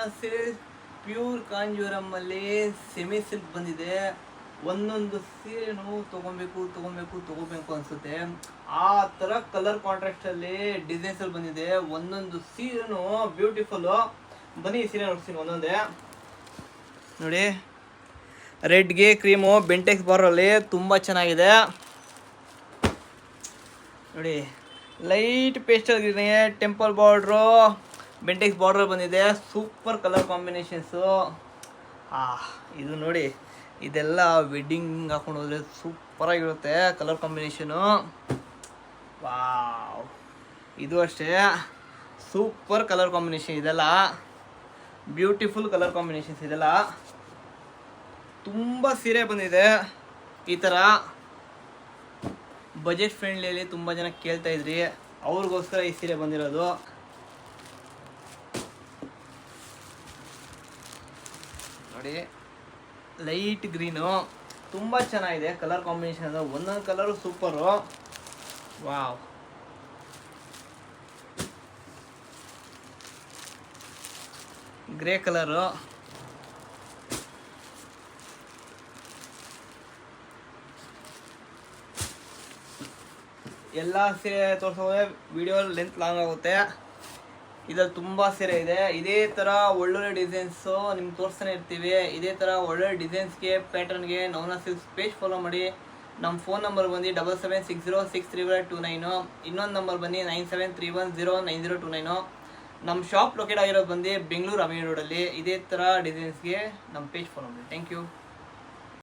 ನವನ silk pure Kanjeevaram ಅಲ್ಲಿ semi silk ಬಂದಿದೆ. ಒಂದೊಂದು ಸೀರೆನು ತಗೋಬೇಕು ಅನ್ಸುತ್ತೆ. ಆ ತರ ಕಲರ್ ಕಾಂಟ್ರಾಸ್ಟ್ ಅಲ್ಲಿ ಡಿಸೈನ್ಸ್ ಅಲ್ಲಿ ಬಂದಿದೆ. ಒಂದೊಂದು ಸೀರೆನು ಬ್ಯೂಟಿಫುಲ್. ಬನ್ನಿ ಸೀರೆ ನೋಡ್ತೀನಿ ಒಂದೊಂದೇ. ನೋಡಿ, ರೆಡ್ಗೆ ಕ್ರೀಮು ಬೆಂಟೆಕ್ಸ್ ಬಾರ್ಡರಲ್ಲಿ ತುಂಬ ಚೆನ್ನಾಗಿದೆ. ನೋಡಿ, light pastel green temple border Bentex border ಬಂದಿದೆ. Super colour combinations. ಇದು ನೋಡಿ, ಇದೆಲ್ಲ ವೆಡ್ಡಿಂಗ್ ಹಾಕೊಂಡು ಹೋದರೆ ಸೂಪರಾಗಿರುತ್ತೆ ಕಲರ್ ಕಾಂಬಿನೇಷನು. ವಾವ್, ಇದು ಅಷ್ಟೇ ಸೂಪರ್ ಕಲರ್ ಕಾಂಬಿನೇಷನ್. ಇದೆಲ್ಲ ಬ್ಯೂಟಿಫುಲ್ ಕಲರ್ ಕಾಂಬಿನೇಷನ್ಸ್. ಇದೆಲ್ಲ ತುಂಬ ಸೀರೆ ಬಂದಿದೆ ಈ ಥರ ಬಜೆಟ್ ಫ್ರೆಂಡ್ಲಿಯಲ್ಲಿ. ತುಂಬ ಜನ ಕೇಳ್ತಾ ಇದ್ರಿ, ಅವ್ರಿಗೋಸ್ಕರ ಈ ಸೀರೆ ಬಂದಿರೋದು. ನೋಡಿ, ಲೈಟ್ ಗ್ರೀನು ತುಂಬ ಚೆನ್ನಾಗಿದೆ ಕಲರ್ ಕಾಂಬಿನೇಷನ್. ಒಂದೊಂದು colour super. Wow, grey colour. ಎಲ್ಲ ಸೀರೆ ತೋರಿಸೋದೇ ವಿಡಿಯೋ ಲೆಂತ್ ಲಾಂಗ್ ಆಗುತ್ತೆ. ಇದ್ರಲ್ಲಿ ತುಂಬ ಸೀರೆ ಇದೆ. ಇದೇ ಥರ ಒಳ್ಳೊಳ್ಳೆ ಡಿಸೈನ್ಸು ನಿಮ್ಗೆ ತೋರಿಸ್ತಾನೆ ಇರ್ತೀವಿ. ಇದೇ ಥರ ಒಳ್ಳೊಳ್ಳೆ ಡಿಸೈನ್ಸ್ಗೆ ಪ್ಯಾಟರ್ನ್ಗೆ ನವನ ಸಿಲ್ಕ್ಸ್ ಪೇಜ್ ಫಾಲೋ ಮಾಡಿ. ನಮ್ಮ ಫೋನ್ ನಂಬರ್ ಬಂದು 77606329. ಇನ್ನೊಂದು ನಂಬರ್ ಬಂದು 9731090929. ನಮ್ಮ ಶಾಪ್ ಲೊಕೇಟ್ ಆಗಿರೋದು ಬಂದು ಬೆಂಗಳೂರು ಅಮೀನ್ ರೋಡಲ್ಲಿ. ಇದೇ ಥರ ಡಿಸೈನ್ಸ್ಗೆ ನಮ್ಮ ಪೇಜ್ ಫಾಲೋ ಮಾಡಿ. Thank you.